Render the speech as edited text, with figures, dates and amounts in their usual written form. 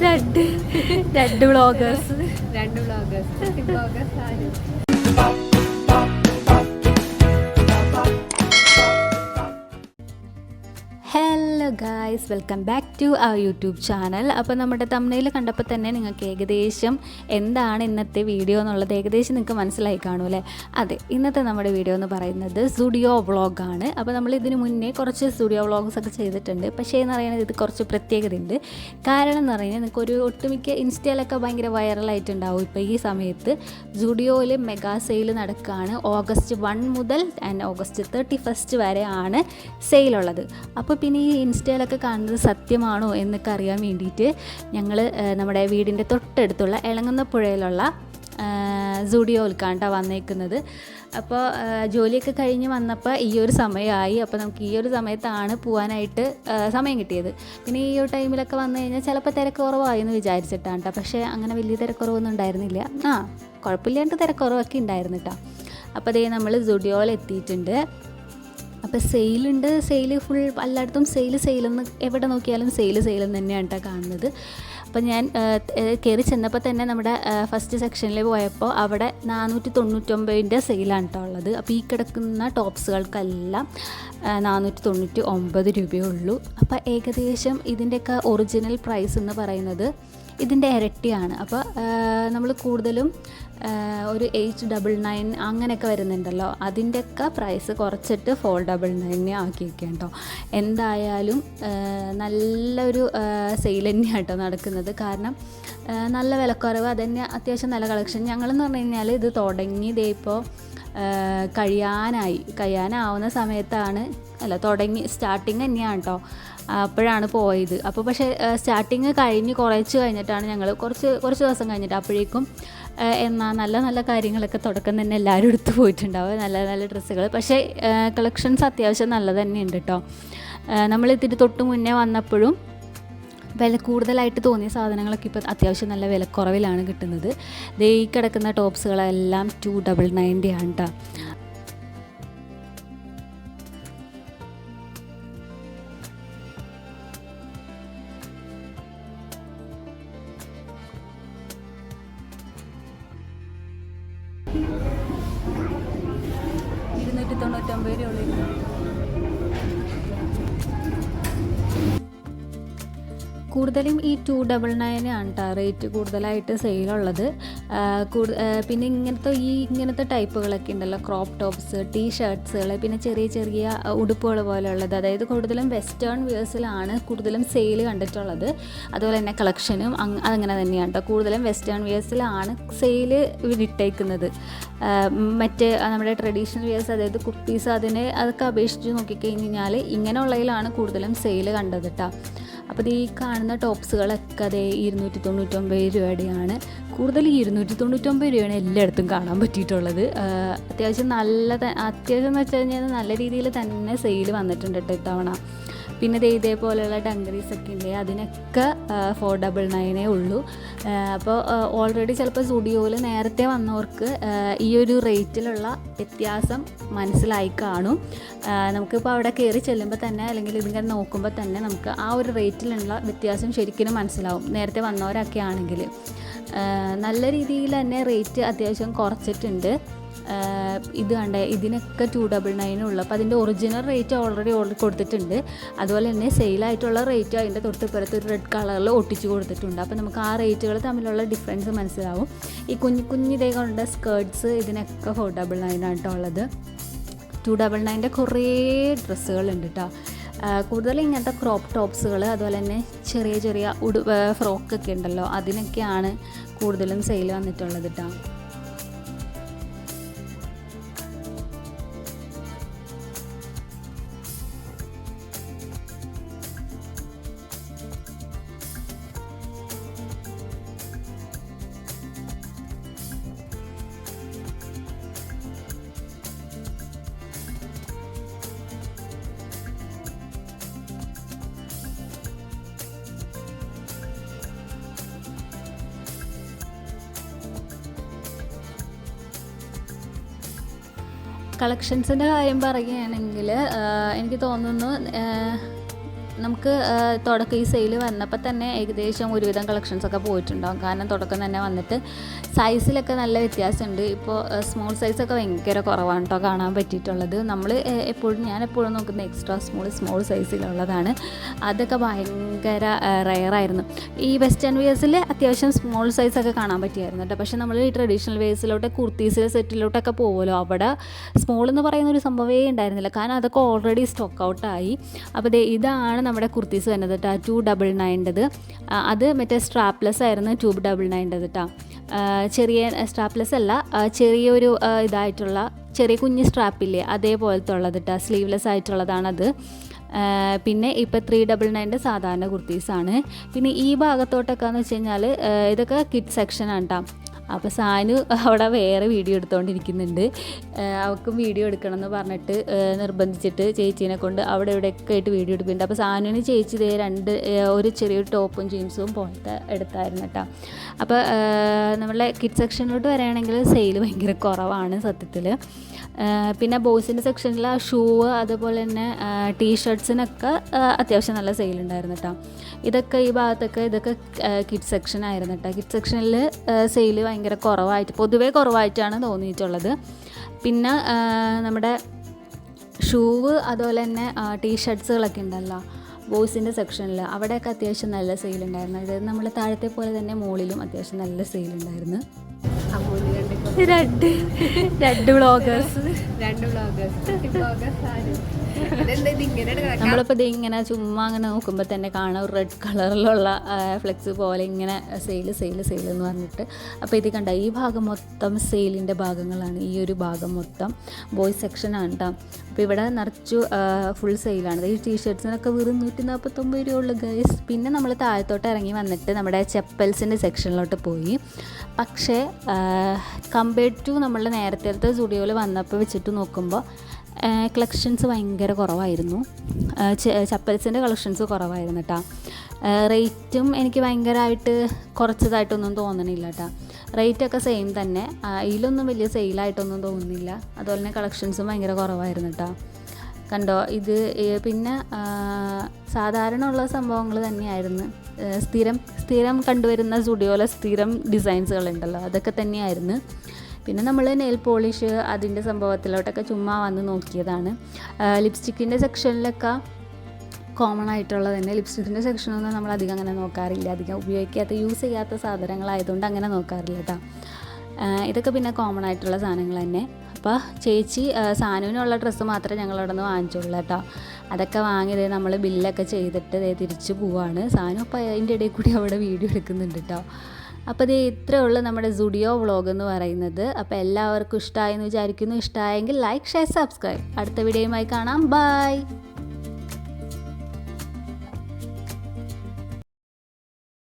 രണ്ട് രണ്ട് വ്ളോഗേഴ്സ് ആരും. Hello guys, welcome back to our YouTube channel. അപ്പോൾ നമ്മുടെ തംബ്നെയിൽ കണ്ടപ്പോൾ തന്നെ നിങ്ങൾക്ക് ഏകദേശം എന്താണ് ഇന്നത്തെ വീഡിയോ എന്നുള്ളത് ഏകദേശം നിങ്ങൾക്ക് മനസ്സിലായി കാണും അല്ലേ? അതെ, ഇന്നത്തെ നമ്മുടെ വീഡിയോ എന്ന് പറയുന്നത് സ്റ്റുഡിയോ വ്ളോഗാണ്. അപ്പോൾ നമ്മൾ ഇതിന് മുന്നേ കുറച്ച് സ്റ്റുഡിയോ വ്ളോഗ്സ് ഒക്കെ ചെയ്തിട്ടുണ്ട്. പക്ഷേ എന്ന് പറയുന്നത് ഇത് കുറച്ച് പ്രത്യേകതയുണ്ട്. കാരണം എന്ന് പറയുന്നത് നിങ്ങൾക്കൊരു ഒട്ടുമിക്ക ഇൻസ്റ്റയിലൊക്കെ ഭയങ്കര വൈറലായിട്ടുണ്ടാവും. ഇപ്പോൾ ഈ സമയത്ത് സ്റ്റുഡിയോയിൽ മെഗാ സെയിൽ നടക്കുകയാണ്. ഓഗസ്റ്റ് 1 മുതൽ ആൻഡ് ഓഗസ്റ്റ് 31 വരെ ആണ് സെയിലുള്ളത്. അപ്പോൾ പിന്നെ ഈ ഇൻസ്റ്റയിലൊക്കെ കാണുന്നത് സത്യമാണോ എന്നൊക്കെ അറിയാൻ വേണ്ടിയിട്ട് ഞങ്ങൾ നമ്മുടെ വീടിൻ്റെ തൊട്ടടുത്തുള്ള എളങ്ങുന്ന പുഴയിലുള്ള സ്റ്റുഡിയോയിൽക്കാണ് വന്നേക്കുന്നത്. അപ്പോൾ ജോലിയൊക്കെ കഴിഞ്ഞ് വന്നപ്പോൾ ഈ ഒരു സമയമായി. അപ്പോൾ നമുക്ക് ഈ ഒരു സമയത്താണ് പോകാനായിട്ട് സമയം കിട്ടിയത്. പിന്നെ ഈ ഒരു ടൈമിലൊക്കെ വന്നു കഴിഞ്ഞാൽ ചിലപ്പോൾ തിരക്കുറവായി എന്ന് വിചാരിച്ചിട്ടാണ് കേട്ടോ. പക്ഷേ അങ്ങനെ വലിയ തിരക്കുറവൊന്നും ഉണ്ടായിരുന്നില്ല. കുഴപ്പമില്ലാണ്ട് തിരക്കുറവൊക്കെ ഉണ്ടായിരുന്നു കേട്ടോ. അപ്പോൾ അതേ നമ്മൾ സ്റ്റുഡിയോയിൽ എത്തിയിട്ടുണ്ട്. അപ്പോൾ സെയിലുണ്ട്. സെയിൽ ഫുൾ എല്ലായിടത്തും സെയിലെന്ന് എവിടെ നോക്കിയാലും സെയിലെന്ന് തന്നെയാണ് കേട്ടോ കാണുന്നത്. അപ്പോൾ ഞാൻ കയറി ചെന്നപ്പോൾ തന്നെ നമ്മുടെ ഫസ്റ്റ് സെക്ഷനിൽ പോയപ്പോൾ അവിടെ 499 സെയിലാണ് കേട്ടോ ഉള്ളത്. അപ്പോൾ ഈ കിടക്കുന്ന ടോപ്സുകൾക്കെല്ലാം 499 രൂപയേ ഉള്ളൂ. അപ്പോൾ ഏകദേശം ഇതിൻ്റെയൊക്കെ ഒറിജിനൽ പ്രൈസ് എന്ന് പറയുന്നത് ഇതിൻ്റെ ഇരട്ടിയാണ്. അപ്പോൾ നമ്മൾ കൂടുതലും ഒരു 899 അങ്ങനെയൊക്കെ വരുന്നുണ്ടല്ലോ, അതിൻ്റെയൊക്കെ പ്രൈസ് കുറച്ചിട്ട് 499 ആക്കി വയ്ക്കാം കേട്ടോ. എന്തായാലും നല്ലൊരു സെയിൽ തന്നെയാണ് കേട്ടോ നടക്കുന്നത്. കാരണം നല്ല വിലക്കുറവ്, അതന്നെ അത്യാവശ്യം നല്ല കളക്ഷൻ. ഞങ്ങളെന്ന് പറഞ്ഞു കഴിഞ്ഞാൽ ഇത് തുടങ്ങി ദേ ഇപ്പോൾ കഴിയാനാവുന്ന സമയത്താണ്, സ്റ്റാർട്ടിങ് തന്നെയാണ് കേട്ടോ. അപ്പോഴാണ് പോയത്. അപ്പോൾ പക്ഷേ സ്റ്റാർട്ടിങ് കുറച്ച് കഴിഞ്ഞിട്ടാണ് ഞങ്ങൾ കുറച്ച് ദിവസം കഴിഞ്ഞിട്ട്, അപ്പോഴേക്കും എന്നാൽ നല്ല നല്ല കാര്യങ്ങളൊക്കെ തുടക്കം തന്നെ എല്ലാവരും എടുത്ത് പോയിട്ടുണ്ടാവും, നല്ല നല്ല ഡ്രസ്സുകൾ. പക്ഷേ കളക്ഷൻസ് അത്യാവശ്യം നല്ല തന്നെയുണ്ട് കേട്ടോ. നമ്മളിതിന് തൊട്ട് മുന്നേ വന്നപ്പോഴും വില കൂടുതലായിട്ട് തോന്നിയ സാധനങ്ങളൊക്കെ ഇപ്പോൾ അത്യാവശ്യം നല്ല വിലക്കുറവിലാണ് കിട്ടുന്നത്. ദേ ഈ കിടക്കുന്ന ടോപ്സുകളെല്ലാം 299 ആണ് കേട്ടോ. $299 കൂടുതലും ഈ 299 ആണ് കേട്ടോ റേറ്റ് കൂടുതലായിട്ട് സെയിലുള്ളത്. പിന്നെ ഇങ്ങനത്തെ ടൈപ്പുകളൊക്കെ ഉണ്ടല്ലോ, ക്രോപ്പ് ടോപ്സ്, ടീഷർട്ട്സുകൾ, പിന്നെ ചെറിയ ചെറിയ ഉടുപ്പുകൾ പോലെയുള്ളത്, അതായത് കൂടുതലും വെസ്റ്റേൺ വിയേഴ്സിലാണ് കൂടുതലും സെയിൽ കണ്ടിട്ടുള്ളത്. അതുപോലെ തന്നെ കളക്ഷനും അതങ്ങനെ തന്നെയാണ് കേട്ടോ. കൂടുതലും വെസ്റ്റേൺ വിയേഴ്സിലാണ് സെയിൽ ഇട്ടേക്കുന്നത്. മറ്റേ നമ്മുടെ ട്രഡീഷണൽ വിയേഴ്സ്, അതായത് കുർത്തീസ്, അതൊക്കെ അപേക്ഷിച്ച് നോക്കിക്കഴിഞ്ഞാൽ ഇങ്ങനെയുള്ളതിലാണ് കൂടുതലും സെയിൽ കണ്ടത് കേട്ടോ. അപ്പോൾ ഈ കാണുന്ന ടോപ്സുകളൊക്കെ അതേ 299 രൂപയുടെയാണ്. കൂടുതൽ 299 രൂപയാണ് എല്ലായിടത്തും കാണാൻ പറ്റിയിട്ടുള്ളത്. അത്യാവശ്യം എന്ന് വെച്ച് കഴിഞ്ഞാൽ നല്ല രീതിയിൽ തന്നെ സെയിൽ വന്നിട്ടുണ്ട് കേട്ടോ ഇത്തവണ. പിന്നെ ഇതേപോലെയുള്ള ഡങ്കറീസൊക്കെ ഉണ്ട്, അതിനൊക്കെ 499 ഉള്ളൂ. അപ്പോൾ ഓൾറെഡി ചിലപ്പോൾ സ്റ്റുഡിയോയിൽ നേരത്തെ വന്നവർക്ക് ഈ ഒരു റേറ്റിലുള്ള വ്യത്യാസം മനസ്സിലായി കാണും. നമുക്കിപ്പോൾ അവിടെ കയറി ചെല്ലുമ്പോൾ തന്നെ, അല്ലെങ്കിൽ ഇതിങ്ങനെ നോക്കുമ്പോൾ തന്നെ നമുക്ക് ആ ഒരു റേറ്റിലുള്ള വ്യത്യാസം ശരിക്കും മനസ്സിലാവും. നേരത്തെ വന്നവരൊക്കെ ആണെങ്കിൽ നല്ല രീതിയിൽ തന്നെ റേറ്റ് അത്യാവശ്യം കുറച്ചിട്ടുണ്ട്. ഇത് കണ്ടേ, ഇതിനൊക്കെ 299 ഉള്ളൂ. അപ്പോൾ അതിൻ്റെ ഒറിജിനൽ റേറ്റ് ഓൾറെഡി കൊടുത്തിട്ടുണ്ട്. അതുപോലെ തന്നെ സെയിലായിട്ടുള്ള റേറ്റ് അതിൻ്റെ തൊട്ടിപ്പുറത്ത് ഒരു റെഡ് കളറിൽ ഒട്ടിച്ച് കൊടുത്തിട്ടുണ്ട്. അപ്പോൾ നമുക്ക് ആ റേറ്റുകൾ തമ്മിലുള്ള ഡിഫറൻസ് മനസ്സിലാവും. ഈ കുഞ്ഞിതേ കൊണ്ട് സ്കേർട്ട്സ് ഇതിനൊക്കെ 499 ആണ് കേട്ടോ ഉള്ളത്. 299 കുറേ ഡ്രസ്സുകളുണ്ട് കേട്ടോ. കൂടുതൽ ഇങ്ങനത്തെ ക്രോപ്പ് ടോപ്സുകൾ, അതുപോലെ തന്നെ ചെറിയ ചെറിയ ഫ്രോക്കൊക്കെ ഉണ്ടല്ലോ, അതിനൊക്കെയാണ് കൂടുതലും സെയിൽ വന്നിട്ടുള്ളത് കേട്ടോ. കളക്ഷൻസിൻ്റെ കാര്യം പറയുകയാണെങ്കിൽ എനിക്ക് തോന്നുന്നു നമുക്ക് തുടക്കം ഈ സെയിൽ വന്നപ്പോൾ തന്നെ ഏകദേശം ഒരുവിധം കളക്ഷൻസൊക്കെ പോയിട്ടുണ്ടാകും. കാരണം തുടക്കം തന്നെ വന്നിട്ട് സൈസിലൊക്കെ നല്ല വ്യത്യാസമുണ്ട്. ഇപ്പോൾ സ്മോൾ സൈസൊക്കെ ഭയങ്കര കുറവാണ് കേട്ടോ കാണാൻ പറ്റിയിട്ടുള്ളത്. ഞാൻ എപ്പോഴും നോക്കുന്ന എക്സ്ട്രാ സ്മോൾ സൈസിലുള്ളതാണ്. അതൊക്കെ ഭയങ്കര റെയറായിരുന്നു. ഈ വെസ്റ്റേൺ വെയേഴ്സിൽ അത്യാവശ്യം സ്മോൾ സൈസൊക്കെ കാണാൻ പറ്റിയായിരുന്നു കേട്ടോ. പക്ഷേ നമ്മൾ ഈ ട്രഡീഷണൽ വെയേഴ്സിലോട്ട് കുർത്തീസിലെ സെറ്റിലോട്ടൊക്കെ പോകുമല്ലോ, അവിടെ സ്മോൾ എന്ന് പറയുന്ന ഒരു സംഭവമേ ഉണ്ടായിരുന്നില്ല. കാരണം അതൊക്കെ ഓൾറെഡി സ്റ്റോക്ക് ഔട്ടായി. അപ്പോൾ ഇതാണ് നമ്മുടെ കുർത്തീസ് വരുന്നത് കേട്ടോ, 299. അത് മറ്റേ സ്ട്രാപ്ലെസ് ആയിരുന്നു 299 കേട്ടോ. ചെറിയ സ്ട്രാപ്ലെസ് അല്ല, ചെറിയൊരു ഇതായിട്ടുള്ള ചെറിയ കുഞ്ഞ് സ്ട്രാപ്പില്ലേ അതേപോലത്തെ ഉള്ളത് കേട്ടോ, സ്ലീവ്ലെസ് ആയിട്ടുള്ളതാണത്. പിന്നെ ഇപ്പോൾ 399 സാധാരണ കുർത്തീസാണ്. പിന്നെ ഈ ഭാഗത്തോട്ടൊക്കെ എന്ന് വെച്ച് കഴിഞ്ഞാൽ ഇതൊക്കെ കിഡ് സെക്ഷനാണ് കേട്ടോ. അപ്പോൾ സാനു അവിടെ വേറെ വീഡിയോ എടുത്തുകൊണ്ടിരിക്കുന്നുണ്ട്. അവൾക്കും വീഡിയോ എടുക്കണം എന്ന് പറഞ്ഞിട്ട് നിർബന്ധിച്ചിട്ട് ചേച്ചീനെ കൊണ്ട് അവിടെ ഇവിടെയൊക്കെ ആയിട്ട് വീഡിയോ എടുക്കുന്നുണ്ട്. അപ്പോൾ സാനുവിന് ചേച്ചി ഒരു ചെറിയൊരു ടോപ്പും ജീൻസും പോലത്തെ എടുത്തായിരുന്നു കേട്ടോ. അപ്പോൾ നമ്മളെ കിഡ് സെക്ഷനിലോട്ട് വരികയാണെങ്കിൽ സെയിൽ ഭയങ്കര കുറവാണ് സത്യത്തിൽ. പിന്നെ ബോയ്സിൻ്റെ സെക്ഷനിൽ ഷൂ അതുപോലെ തന്നെ ടീഷർട്ട്സിനൊക്കെ അത്യാവശ്യം നല്ല സെയിലുണ്ടായിരുന്നു കേട്ടോ. ഈ ഭാഗത്തൊക്കെ ഇതൊക്കെ കിഡ് സെക്ഷൻ ആയിരുന്നു കേട്ടോ. കിഡ് സെക്ഷനിൽ സെയിൽ ഭയങ്കര പൊതുവേ കുറവായിട്ടാണ് തോന്നിയിട്ടുള്ളത്. പിന്നെ നമ്മുടെ ഷൂവ് അതുപോലെ തന്നെ ടീഷർട്ട്സുകളൊക്കെ ഉണ്ടല്ലോ ബോയ്സിൻ്റെ സെക്ഷനിൽ, അവിടെയൊക്കെ അത്യാവശ്യം നല്ല സെയിലുണ്ടായിരുന്നു. ഇത് നമ്മൾ താഴത്തെ പോലെ തന്നെ മുകളിലും അത്യാവശ്യം നല്ല സെയിലുണ്ടായിരുന്നു. രണ്ട് വ്ളോഗേഴ്സ് നമ്മളിപ്പോൾ ഇത് ഇങ്ങനെ ചുമ്മാ അങ്ങനെ നോക്കുമ്പോൾ തന്നെ കാണാം ഒരു റെഡ് കളറിലുള്ള ഫ്ലെക്സ് പോലെ ഇങ്ങനെ സെയിൽ എന്ന് പറഞ്ഞിട്ട്. അപ്പോൾ ഇത് കണ്ട ഈ ഭാഗം മൊത്തം സെയിലിൻ്റെ ഭാഗങ്ങളാണ്. ഈ ഒരു ഭാഗം മൊത്തം ബോയ്സ് സെക്ഷനാണ് കേട്ടോ. അപ്പോൾ ഇവിടെ നിറച്ചു ഫുൾ സെയിലാണ്. ഈ ടീഷർട്ട്സിനൊക്കെ വെറും 149 രൂപ ഉള്ളു ഗൈസ്. പിന്നെ നമ്മൾ താഴത്തോട്ട് ഇറങ്ങി വന്നിട്ട് നമ്മുടെ ചെപ്പൽസിൻ്റെ സെക്ഷനിലോട്ട് പോയി. പക്ഷേ കമ്പയർഡ് ടു നമ്മളുടെ നേരത്തെ സ്റ്റുഡിയോയിൽ വന്നപ്പോൾ വെച്ചിട്ട് നോക്കുമ്പോൾ കളക്ഷൻസ് ഭയങ്കര കുറവായിരുന്നു. ചപ്പൽസിൻ്റെ കളക്ഷൻസ് കുറവായിരുന്നു കേട്ടോ. റേറ്റും എനിക്ക് ഭയങ്കരമായിട്ട് കുറച്ചതായിട്ടൊന്നും തോന്നണില്ല കേട്ടോ. റേറ്റൊക്കെ സെയിം തന്നെ, ഇതിലൊന്നും വലിയ സെയിലായിട്ടൊന്നും തോന്നുന്നില്ല. അതുപോലെ തന്നെ കളക്ഷൻസും ഭയങ്കര കുറവായിരുന്നു കേട്ടോ. കണ്ടോ ഇത് പിന്നെ സാധാരണ ഉള്ള സംഭവങ്ങൾ തന്നെയായിരുന്നു. സ്ഥിരം കണ്ടുവരുന്ന സ്റ്റുഡിയോയിലെ സ്ഥിരം ഡിസൈൻസുകളുണ്ടല്ലോ അതൊക്കെ തന്നെയായിരുന്നു. പിന്നെ നമ്മൾ നെയിൽ പോളിഷ് അതിൻ്റെ സംഭവത്തിലോട്ടൊക്കെ ചുമ്മാ വന്ന് നോക്കിയതാണ്. ലിപ്സ്റ്റിക്കിൻ്റെ സെക്ഷനിലൊക്കെ കോമൺ ആയിട്ടുള്ളത് തന്നെ. ലിപ്സ്റ്റിക്കിൻ്റെ സെക്ഷനൊന്നും നമ്മൾ അധികം അങ്ങനെ നോക്കാറില്ല. അധികം യൂസ് ചെയ്യാത്ത സാധനങ്ങളായതുകൊണ്ട് അങ്ങനെ നോക്കാറില്ല കേട്ടോ. ഇതൊക്കെ പിന്നെ കോമൺ ആയിട്ടുള്ള സാധനങ്ങൾ തന്നെ. അപ്പോൾ ചേച്ചി സാനുവിനുള്ള ഡ്രസ്സ് മാത്രമേ ഞങ്ങളവിടെ നിന്ന് വാങ്ങിച്ചുള്ളൂ കേട്ടോ. അതൊക്കെ വാങ്ങിയത് നമ്മൾ ബില്ലൊക്കെ ചെയ്തിട്ട് തിരിച്ച് പോവാണ്. സാനു അപ്പോൾ അതിൻ്റെ ഇടയിൽ കൂടി അവിടെ വീഡിയോ എടുക്കുന്നുണ്ട് കേട്ടോ. അപ്പോൾ ഇത്രയേ ഉള്ളൂ നമ്മുടെ സ്റ്റുഡിയോ വ്ളോഗ് എന്ന് പറയുന്നത്. അപ്പോൾ എല്ലാവർക്കും ഇഷ്ടമായെന്ന് വിചാരിക്കുന്നു. ഇഷ്ടമായെങ്കിൽ ലൈക്ക്, ഷെയർ, സബ്സ്ക്രൈബ്. അടുത്ത വീഡിയോയുമായി കാണാം. ബൈ.